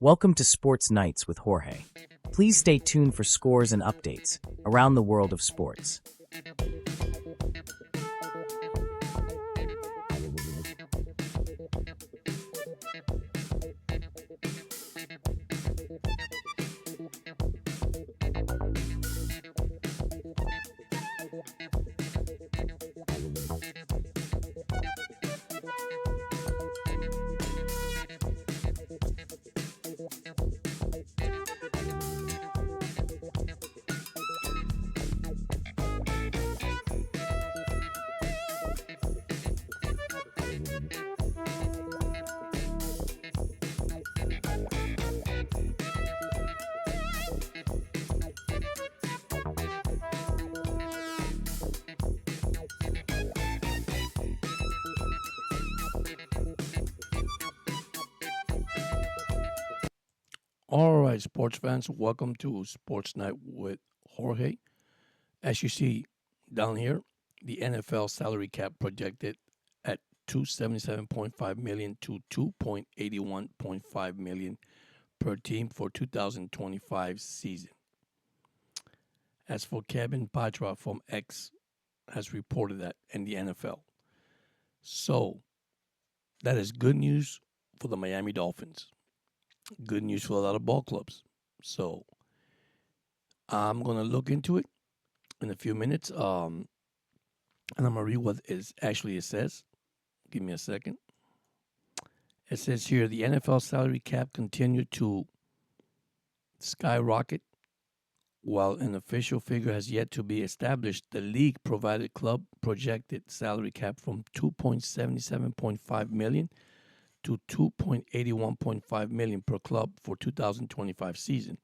Welcome to Sports Nights with Jorge. Please stay tuned for scores and updates around the world of sports. All right, sports fans, welcome to Sports Night with Jorge. As you see down here, the NFL salary cap projected at 277.5 million to 2.81.5 million per team for 2025 season. As for Kevin Patra from X has reported that in the NFL. So that is good news for the Miami Dolphins. Good news for a lot of ball clubs. So I'm gonna look into it in a few minutes. And I'm gonna read what it says. Give me a second. It says here the NFL salary cap continued to skyrocket. While an official figure has yet to be established, the league provided club projected salary cap from 2.77.5 million to 2.81.5 million per club for 2025 season.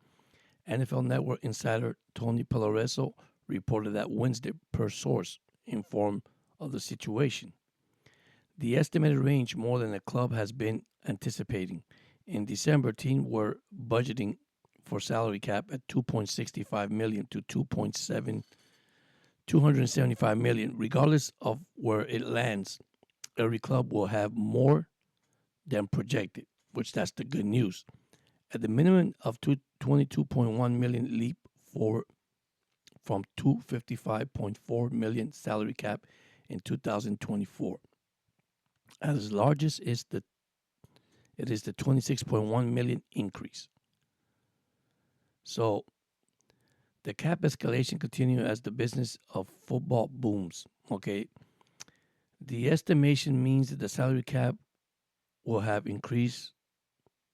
NFL Network insider Tony Peloreso reported that Wednesday per source informed of the situation. The estimated range more than the club has been anticipating. In December, teams were budgeting for salary cap at 2.65 million to 275 million. Regardless of where it lands, every club will have more than projected, which that's the good news. At the minimum of 22.1 million leap forward from 255.4 million salary cap in 2024. As largest is the 26.1 million increase. So the cap escalation continues as the business of football booms. Okay. The estimation means that the salary cap will have increased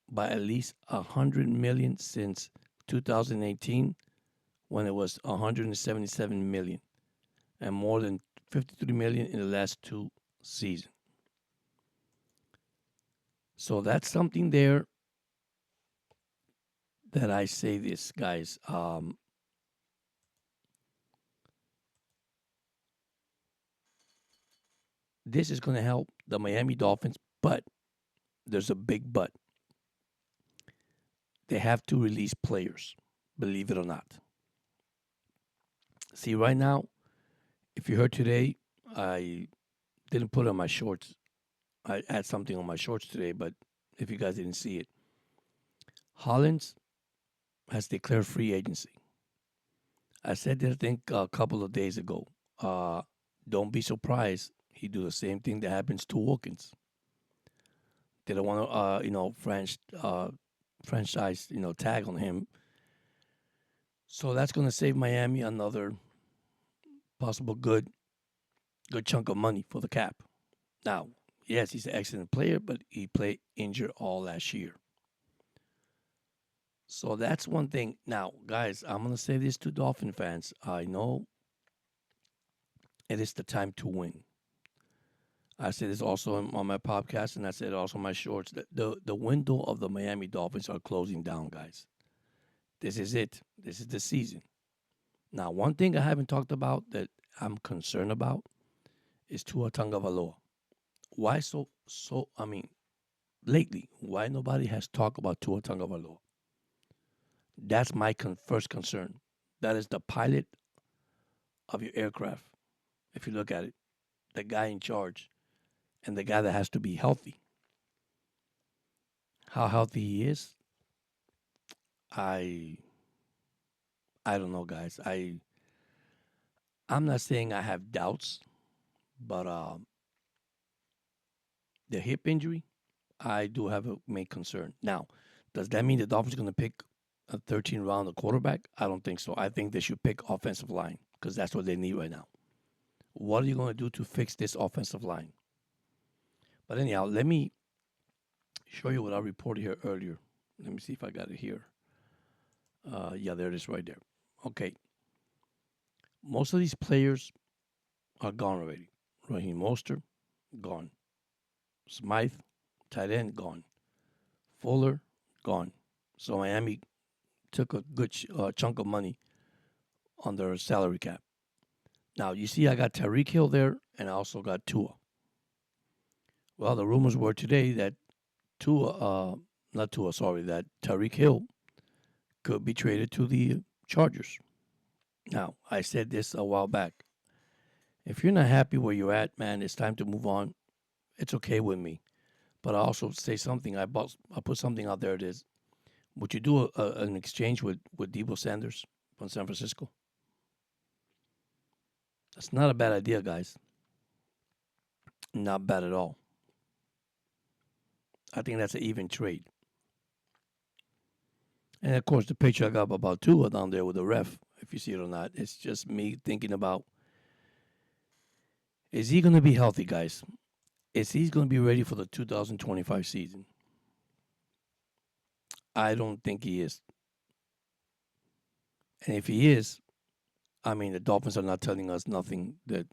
by at least 100 million since 2018 when it was 177 million and more than 53 million in the last two seasons. So that's something there that I say this, guys. This is going to help the Miami Dolphins, but there's a big but. They have to release players, believe it or not. See, right now, if you heard today, I didn't put on my shorts. I had something on my shorts today, but if you guys didn't see it, Hollins has declared free agency. I said that I think a couple of days ago. Don't be surprised he do the same thing that happens to Wilkins. They don't want to, franchise, tag on him. So that's going to save Miami another possible good chunk of money for the cap. Now, yes, he's an excellent player, but he played injured all last year. So that's one thing. Now, guys, I'm going to say this to Dolphin fans. I know it is the time to win. I said this also on my podcast, and I said also on my shorts. That the window of the Miami Dolphins are closing down, guys. This is it. This is the season. Now, one thing I haven't talked about that I'm concerned about is Tua Tagovailoa. Why lately, why nobody has talked about Tua Tagovailoa? That's my first concern. That is the pilot of your aircraft. If you look at it, the guy in charge and the guy that has to be healthy. How healthy he is, I I don't know, guys. I'm not saying I have doubts, but the hip injury, I do have a main concern. Now, does that mean the Dolphins are going to pick a 13 round quarterback? I don't think so. I think they should pick offensive line because that's what they need right now. What are you going to do to fix this offensive line? But anyhow, let me show you what I reported here earlier. Let me see if I got it here. Yeah, there it is right there. Okay. Most of these players are gone already. Raheem Mostert, gone. Smythe, tight end, gone. Fuller, gone. So Miami took a good chunk of money on their salary cap. Now, you see I got TYREEK Hill there, and I also got Tua. Well, the rumors were today that that TYREEK Hill could be traded to the Chargers. Now, I said this a while back. If you're not happy where you're at, man, it's time to move on. It's okay with me. But I also say something. I put something out there. It is, would you do an exchange with Deebo Sanders from San Francisco? That's not a bad idea, guys. Not bad at all. I think that's an even trade. And of course, the picture I got about Tua down there with the ref, if you see it or not, it's just me thinking about, is he going to be healthy, guys? Is he going to be ready for the 2025 season? I don't think he is. And if he is, I mean, the Dolphins are not telling us nothing that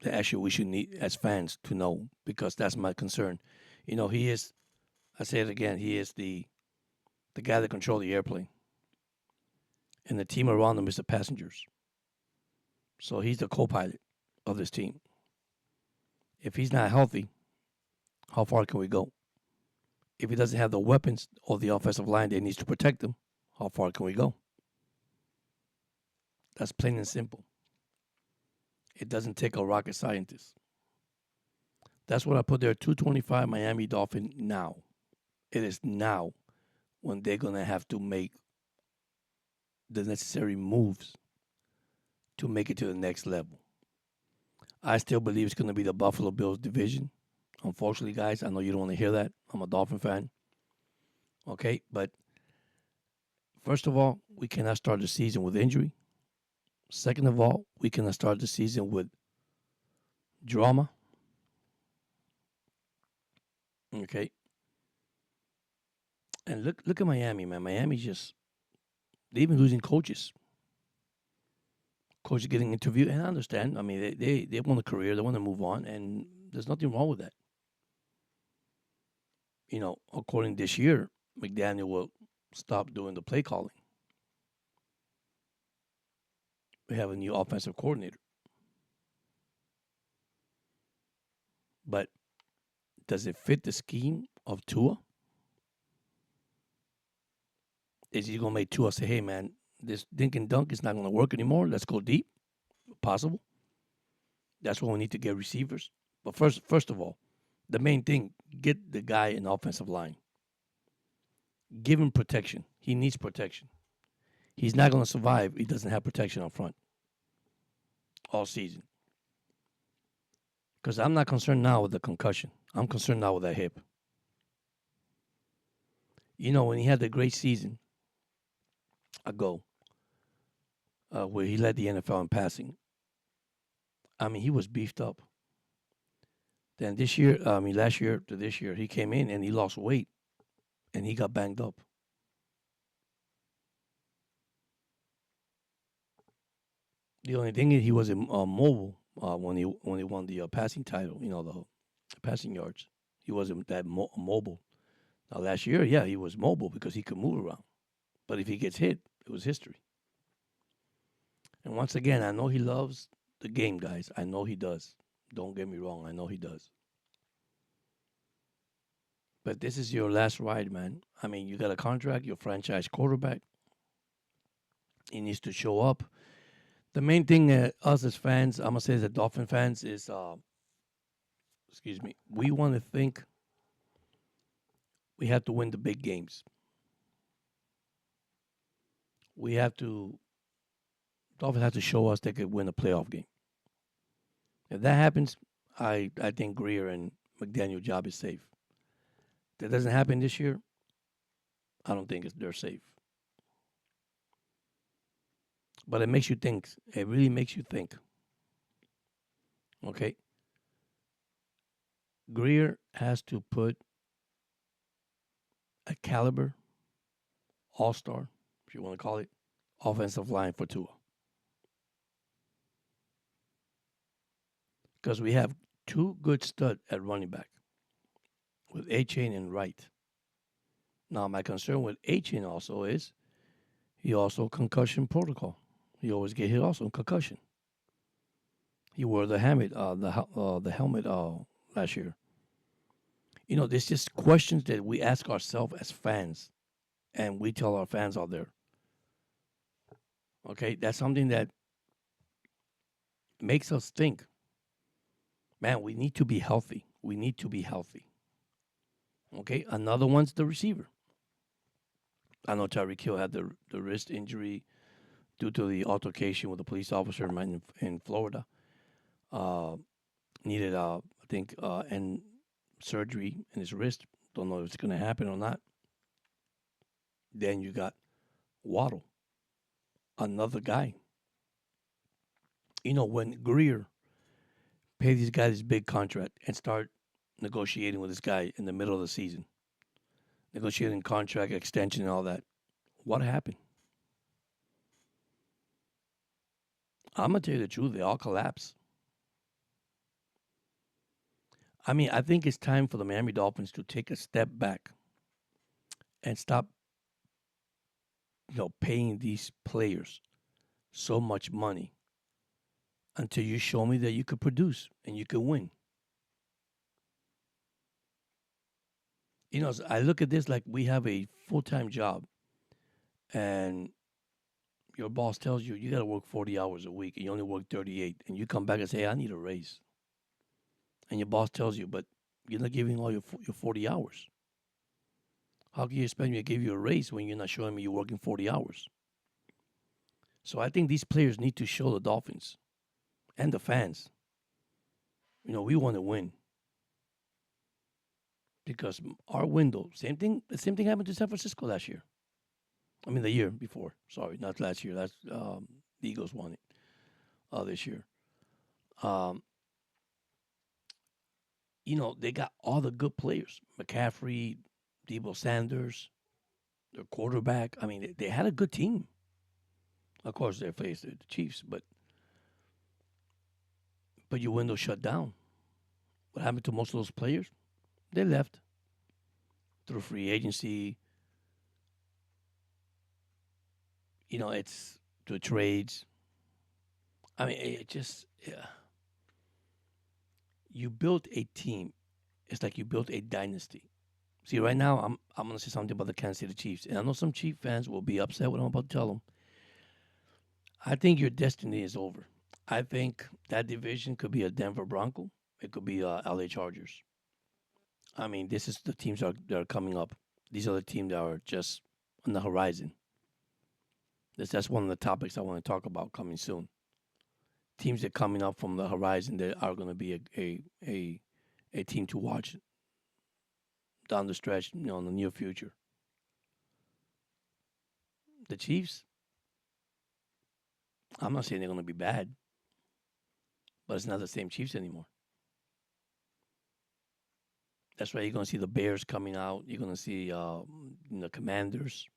actually we should need as fans to know, because that's my concern. You know, he is, I say it again, he is the guy that controls the airplane. And the team around him is the passengers. So he's the co-pilot of this team. If he's not healthy, how far can we go? If he doesn't have the weapons or the offensive line that needs to protect him, how far can we go? That's plain and simple. It doesn't take a rocket scientist. That's what I put there, 225 Miami Dolphin now. It is now when they're going to have to make the necessary moves to make it to the next level. I still believe it's going to be the Buffalo Bills division. Unfortunately, guys, I know you don't want to hear that. I'm a Dolphin fan. Okay, but first of all, we cannot start the season with injury. Second of all, we cannot start the season with drama. Okay. And look at Miami, man. Miami just, they've been losing coaches. Coaches getting interviewed, and I understand. I mean, they want a career, they want to move on, and there's nothing wrong with that. You know, according this year, McDaniel will stop doing the play calling. We have a new offensive coordinator. But does it fit the scheme of Tua? Is he going to make Tua say, hey, man, this dink and dunk is not going to work anymore. Let's go deep. Possible. That's why we need to get receivers. But first of all, the main thing, get the guy in offensive line. Give him protection. He needs protection. He's not going to survive if he doesn't have protection up front all season. Because I'm not concerned now with the concussion. I'm concerned now with that hip. You know, when he had the great season ago, where he led the NFL in passing, I mean, he was beefed up. Then last year to this year, he came in and he lost weight and he got banged up. The only thing is he wasn't mobile when he won the passing title, you know, the passing yards. He wasn't that mobile. Now, last year, yeah, he was mobile because he could move around. But if he gets hit, it was history. And once again, I know he loves the game, guys. I know he does. Don't get me wrong. I know he does. But this is your last ride, man. I mean, you got a contract, your franchise quarterback. He needs to show up. The main thing, us as fans, I'm going to say as a Dolphin fans, is, we want to think we have to win the big games. we have to Dolphins have to show us they could win a playoff game. If that happens, I think Greer and McDaniel job is safe. If that doesn't happen this year, I don't think they're safe. But it makes you think. It really makes you think. Okay. Greer has to put a caliber, all-star, if you want to call it, offensive line for Tua. Because we have two good studs at running back with A-Chain and Wright. Now, my concern with A-Chain also is he also concussion protocol. He always get hit also in concussion. He wore the helmet, last year. You know, there's just questions that we ask ourselves as fans, and we tell our fans out there. Okay, that's something that makes us think, man, we need to be healthy. We need to be healthy. Okay, another one's the receiver. I know TYREEK had the wrist injury due to the altercation with a police officer in Florida. Needed, I think, and surgery in his wrist. Don't know if it's going to happen or not. Then you got Waddle, another guy. You know, when Greer paid this guy this big contract and start negotiating with this guy in the middle of the season, negotiating contract extension and all that, what happened? I'm going to tell you the truth. They all collapsed. I mean, I think it's time for the Miami Dolphins to take a step back and stop, paying these players so much money until you show me that you could produce and you could win. You know, I look at this like we have a full-time job and your boss tells you got to work 40 hours a week and you only work 38 and you come back and say, hey, I need a raise. And your boss tells you, but you're not giving all your 40 hours. How can you expect me to give you a raise when you're not showing me you're working 40 hours? So I think these players need to show the Dolphins and the fans, we want to win. Because our window, the same thing happened to San Francisco last year. I mean, the year before. Sorry, not last year. That's the Eagles won it this year. They got all the good players. McCaffrey, Debo Sanders, their quarterback. I mean, they had a good team. Of course, they faced the Chiefs, but your window shut down. What happened to most of those players? They left through free agency. It's through trades. I mean, it just, yeah. You built a team. It's like you built a dynasty. See, right now, I'm going to say something about the Kansas City Chiefs. And I know some Chief fans will be upset with what I'm about to tell them. I think your destiny is over. I think that division could be a Denver Bronco. It could be LA Chargers. I mean, this is the teams that are coming up. These are the teams that are just on the horizon. That's one of the topics I want to talk about coming soon. Teams that are coming up from the horizon that are going to be a team to watch down the stretch, in the near future. The Chiefs, I'm not saying they're going to be bad, but it's not the same Chiefs anymore. That's why you're going to see the Bears coming out. You're going to see the Commanders.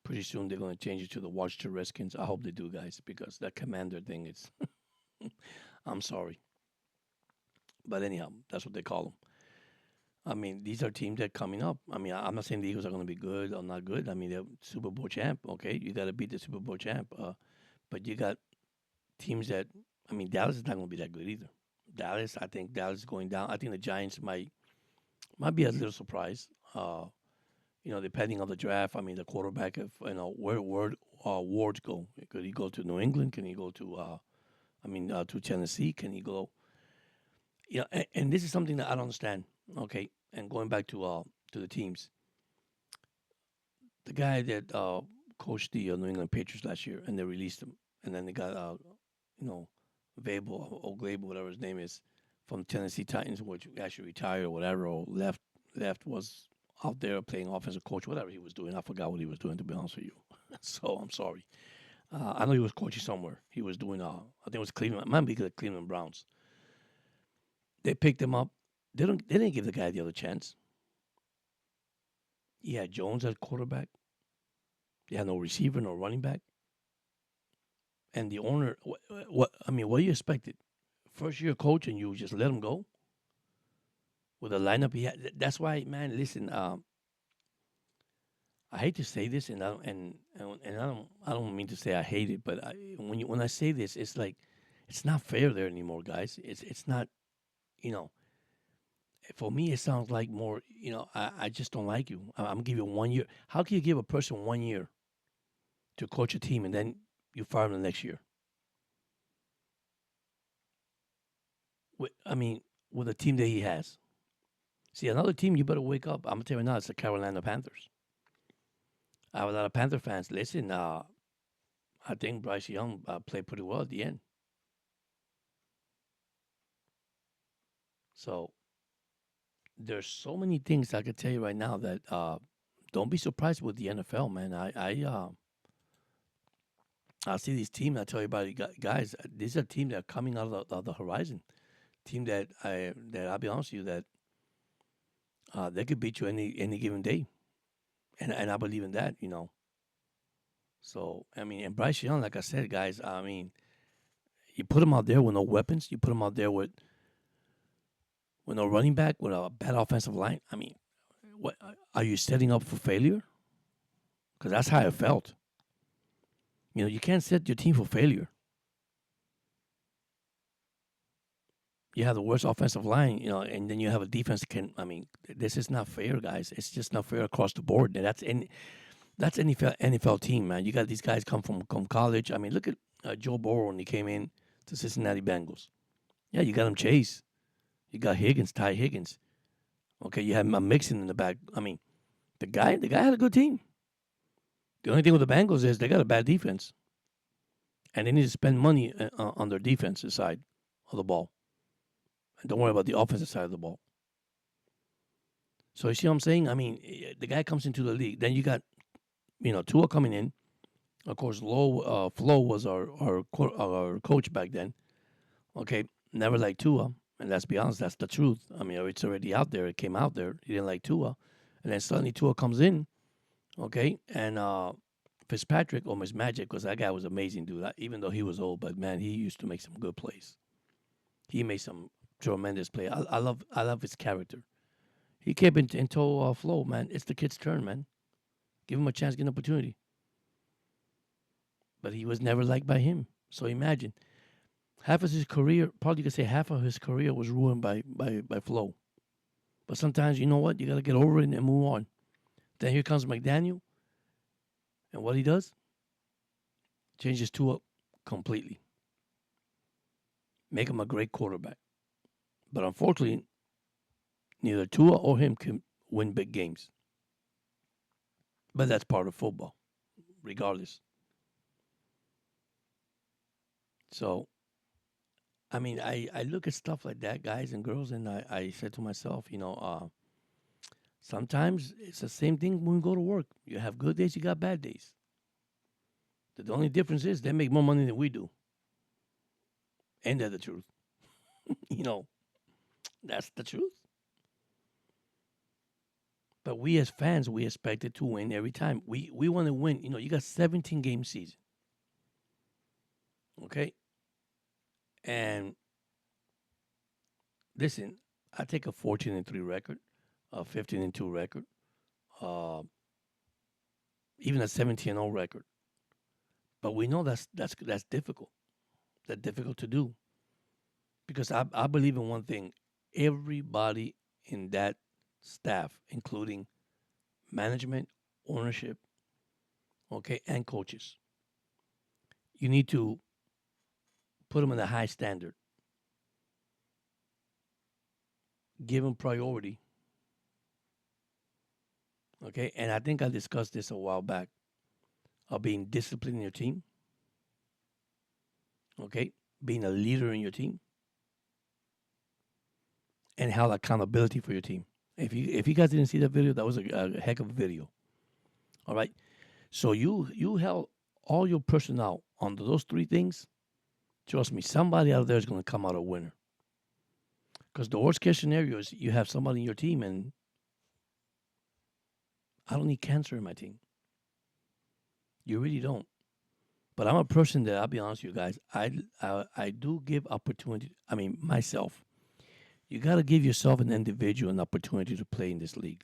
Pretty soon they're going to change it to the Washington Redskins. I hope they do, guys, because that Commander thing is, I'm sorry. But anyhow, that's what they call them. I mean, these are teams that are coming up. I mean, I'm not saying the Eagles are going to be good or not good. I mean, they're Super Bowl champ. Okay, you got to beat the Super Bowl champ. But you got teams that, I mean, Dallas is not going to be that good either. I think Dallas is going down. I think the Giants might be a little surprised. Depending on the draft. I mean, the quarterback, if where Ward's go. Could he go to New England? Can he go to to Tennessee? Can he go? And this is something that I don't understand. Okay, and going back to the teams, the guy that coached the New England Patriots last year, and they released him, and then they got Vabel or Glable, whatever his name is, from Tennessee Titans, which actually retired or whatever, or left was out there playing offensive coach, whatever he was doing. I forgot what he was doing, to be honest with you. So I'm sorry. I know he was coaching somewhere. He was doing, I think it was Cleveland. It might be the Cleveland Browns. They picked him up. They didn't give the guy the other chance. He had Jones at quarterback. They had no receiver, no running back. And the owner, what do you expected? First year coach, and you just let him go with the lineup he had. That's why, man. Listen, I hate to say this, and I don't mean to say I hate it, but when I say this, it's like it's not fair there anymore, guys. It's not, you know. For me, it sounds like more, I just don't like you. I'm giving you 1 year. How can you give a person 1 year to coach a team and then you fire him the next year? With a team that he has. See, another team, you better wake up. I'm going to tell you now, it's the Carolina Panthers. I have a lot of Panther fans. Listen, I think Bryce Young played pretty well at the end. So there's so many things I could tell you right now that don't be surprised with the NFL, man. I see these teams. I tell you about it, guys. These are teams that are coming out of the horizon. Team that I'll be honest with you that they could beat you any given day, and I believe in that. So and Bryce Young, like I said, guys. You put him out there with no weapons. You put him out there with no running back, with a bad offensive line. What are you setting up for failure? Because that's how I felt. You can't set your team for failure. You have the worst offensive line, and then you have a defense that can. This is not fair, guys. It's just not fair across the board. That's any NFL team, man. You got these guys come from college. Look at Joe Burrow when he came in to Cincinnati Bengals. Yeah, you got him Chase. You got Ty Higgins. Okay, you have Mixon in the back. The guy had a good team. The only thing with the Bengals is they got a bad defense, and they need to spend money on their defensive side of the ball. And don't worry about the offensive side of the ball. So you see what I'm saying? The guy comes into the league. Then you got, Tua coming in. Of course, Flo was our coach back then. Okay, never liked Tua, and let's be honest, that's the truth. It's already out there. It came out there. He didn't like Tua, and then suddenly Tua comes in. Okay, and Fitzpatrick almost magic because that guy was amazing, dude. Even though he was old, but man, he used to make some good plays. He made some tremendous play. I love his character. He came and told Flo, man, it's the kid's turn, man. Give him a chance, get an opportunity. But he was never liked by him. So imagine, half of his career, probably you could say half of his career was ruined by Flo. But sometimes, you know what? You got to get over it and move on. Then here comes McDaniel. And what he does? Changes Tua completely. Make him a great quarterback. But unfortunately, neither Tua or him can win big games. But that's part of football, regardless. So, I look at stuff like that, guys and girls, and I said to myself, sometimes it's the same thing when we go to work. You have good days, you got bad days. The only difference is they make more money than we do. Ain't that the truth? That's the truth. But we as fans, we expected to win every time. We want to win. You got 17 game season. Okay? And listen, I take a 14-3 record, a 15-2 record, even a 17-0 record. But we know that's difficult. That's difficult to do. Because I believe in one thing. Everybody in that staff, including management, ownership, okay, and coaches, you need to put them in a high standard. Give them priority. Okay, and I think I discussed this a while back of being disciplined in your team. Okay, being a leader in your team, and have accountability for your team. If you guys didn't see that video, that was a heck of a video. All right, so you held all your personnel on those three things. Trust me, somebody out there is going to come out a winner. Because the worst case scenario is you have somebody in your team, and I don't need cancer in my team. You really don't. But I'm a person that, I'll be honest with you guys, I do give opportunity. I mean, myself. You got to give yourself an individual an opportunity to play in this league.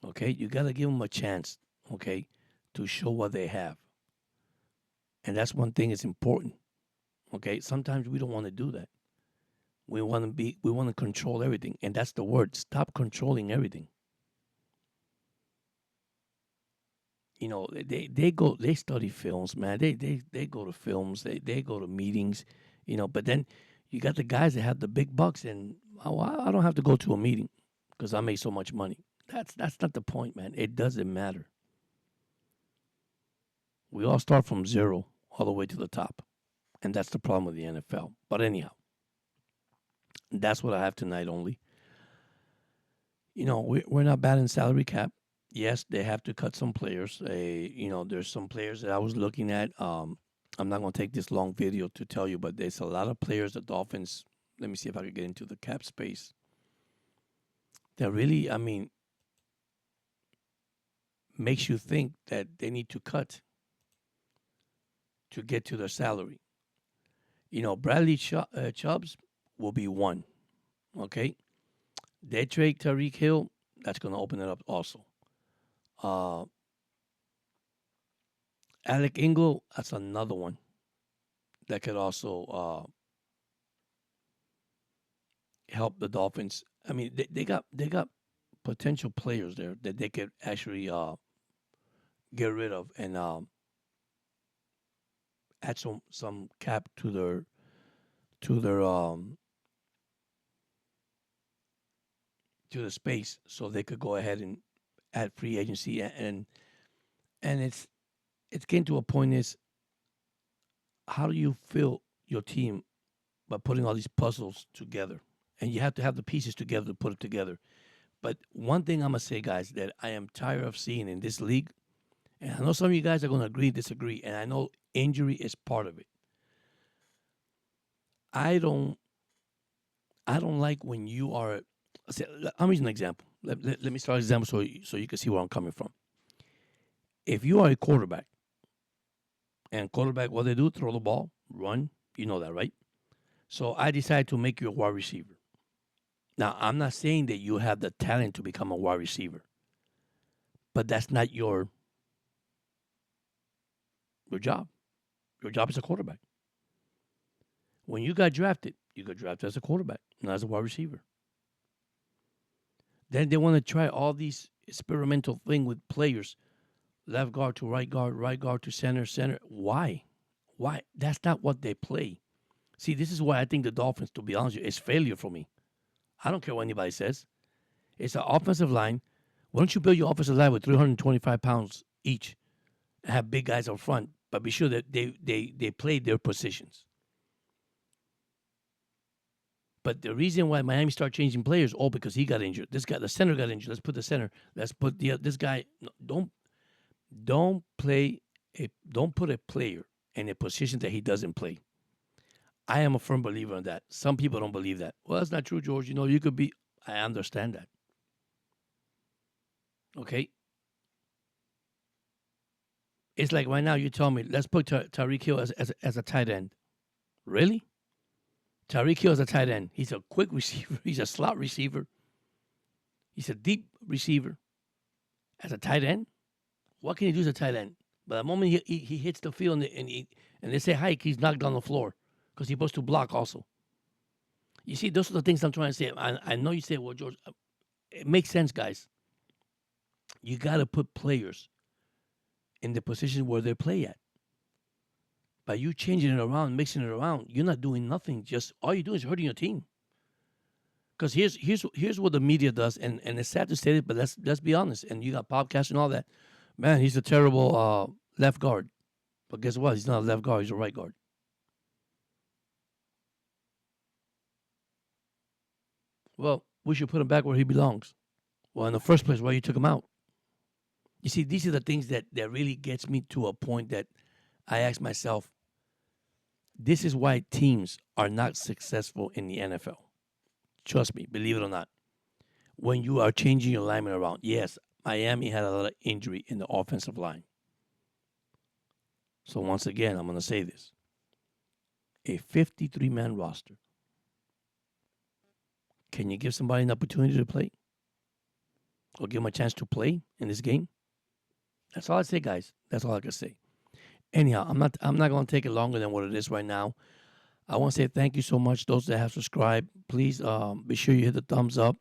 Okay? You got to give them a chance, okay, to show what they have. And that's one thing that's important. Okay? Sometimes we don't want to do that. We want to control everything. And that's the word. Stop controlling everything. You know, they study films, man. They go to films, they go to meetings, you know, but then you got the guys that have the big bucks, and I don't have to go to a meeting because I make so much money. That's not the point, man. It doesn't matter. We all start from zero all the way to the top. And that's the problem with the NFL. But anyhow, that's what I have tonight only. You know, we're not bad in salary cap. Yes, they have to cut some players. You know, there's some players that I was looking at. I'm not going to take this long video to tell you, but there's a lot of players, the Dolphins. Let me see if I can get into the cap space. That really, I mean, makes you think that they need to cut to get to their salary. You know, Bradley Chubbs will be one. Okay? They trade TYREEK Hill. That's going to open it up also. Alec Ingle, that's another one that could also help the Dolphins. I mean, they got potential players there that they could actually get rid of and add some cap to their to the space, so they could go ahead and add free agency, and it's getting to a point is, how do you fill your team by putting all these puzzles together? And you have to have the pieces together to put it together. But one thing I'm going to say, guys, that I am tired of seeing in this league, and I know some of you guys are going to agree, disagree, and I know injury is part of it. I don't like when you are, I'm using an example. Let me start an example so you can see where I'm coming from. If you are a quarterback, and quarterback, what they do, throw the ball, run, you know that, right? So I decided to make you a wide receiver. Now, I'm not saying that you have the talent to become a wide receiver, but that's not your job. Your job is a quarterback. When you got drafted as a quarterback, not as a wide receiver. Then they want to try all these experimental thing with players, left guard to right guard to center. Why? That's not what they play. See, this is why I think the Dolphins, to be honest with you, is failure for me. I don't care what anybody says. It's an offensive line. Why don't you build your offensive line with 325 pounds each and have big guys up front, but be sure that they play their positions. But the reason why Miami started changing players, because he got injured. This guy, the center, got injured. Let's put the center. Let's put this guy. No, don't put a player in a position that he doesn't play. I am a firm believer in that. Some people don't believe that. Well, that's not true, George. You know, you could be. I understand that. Okay? It's like right now you tell me, let's put TYREEK Hill as a tight end. Really? TYREEK Hill is a tight end. He's a quick receiver. He's a slot receiver. He's a deep receiver. As a tight end, what can he do as a tight end? But the moment he hits the field and they say hike, he's knocked on the floor because he's supposed to block also. You see, those are the things I'm trying to say. I know you say, well, George, it makes sense, guys. You got to put players in the position where they play at. By you changing it around, mixing it around, you're not doing nothing. Just all you're doing is hurting your team. Because here's what the media does, and it's sad to say it, but let's be honest. And you got podcasts and all that. Man, he's a terrible left guard. But guess what? He's not a left guard. He's a right guard. Well, we should put him back where he belongs. Well, in the first place, why you took him out? You see, these are the things that really gets me to a point that I ask myself, this is why teams are not successful in the NFL. Trust me, believe it or not. When you are changing your alignment around, yes, Miami had a lot of injury in the offensive line. So once again, I'm going to say this. A 53-man roster. Can you give somebody an opportunity to play? Or give them a chance to play in this game? That's all I say, guys. That's all I can say. Anyhow, I'm not going to take it longer than what it is right now. I want to say thank you so much, those that have subscribed. Please be sure you hit the thumbs up.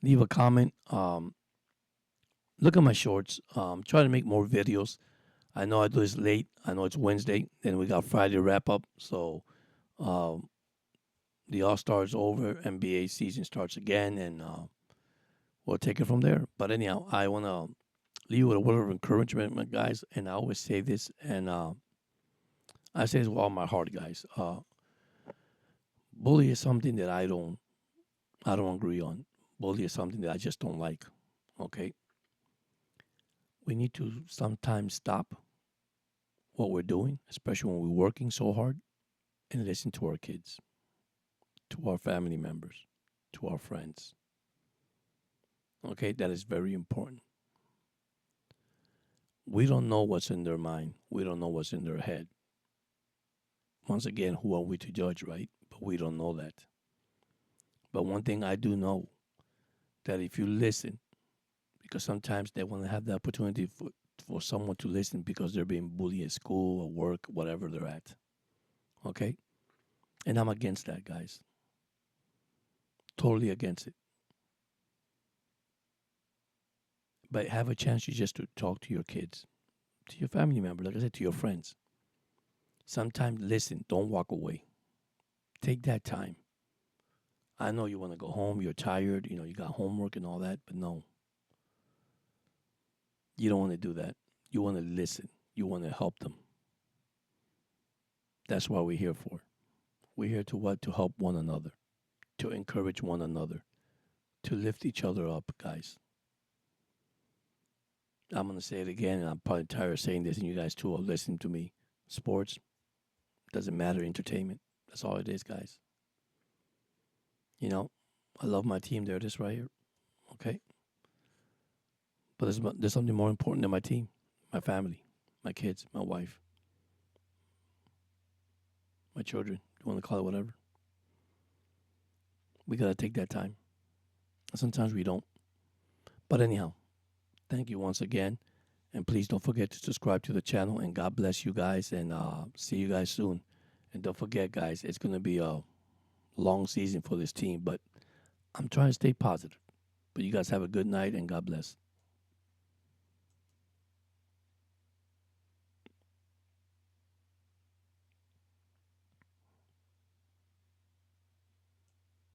Leave a comment. Look at my shorts. Try to make more videos. I know I do this late. I know it's Wednesday. Then we got Friday wrap up. So the All-Star is over. NBA season starts again. And we'll take it from there. But anyhow, I want to leave you with a word of encouragement, my guys. And I always say this. And I say this with all my heart, guys. Bully is something that I don't agree on. Bully is something that I just don't like. Okay? We need to sometimes stop what we're doing, especially when we're working so hard, and listen to our kids, to our family members, to our friends. Okay? That is very important. We don't know what's in their mind. We don't know what's in their head. Once again, who are we to judge, right? But we don't know that. But one thing I do know, that if you listen, because sometimes they want to have the opportunity for someone to listen because they're being bullied at school or work, whatever they're at. Okay? And I'm against that, guys. Totally against it. But have a chance just to talk to your kids, to your family member, like I said, to your friends. Sometimes listen, don't walk away. Take that time. I know you want to go home, you're tired, you got homework and all that, but no. You don't want to do that. You want to listen. You want to help them. That's what we're here for. We're here to what? To help one another, to encourage one another, to lift each other up, guys. I'm going to say it again, and I'm probably tired of saying this, and you guys too are listening to me. Sports doesn't matter, entertainment. That's all it is, guys. I love my team. They're this right here. Okay? But there's something more important than my team, my family, my kids, my wife, my children. You want to call it whatever. We got to take that time. Sometimes we don't. But anyhow, thank you once again. And please don't forget to subscribe to the channel. And God bless you guys. And see you guys soon. And don't forget, guys, it's going to be a long season for this team. But I'm trying to stay positive. But you guys have a good night and God bless.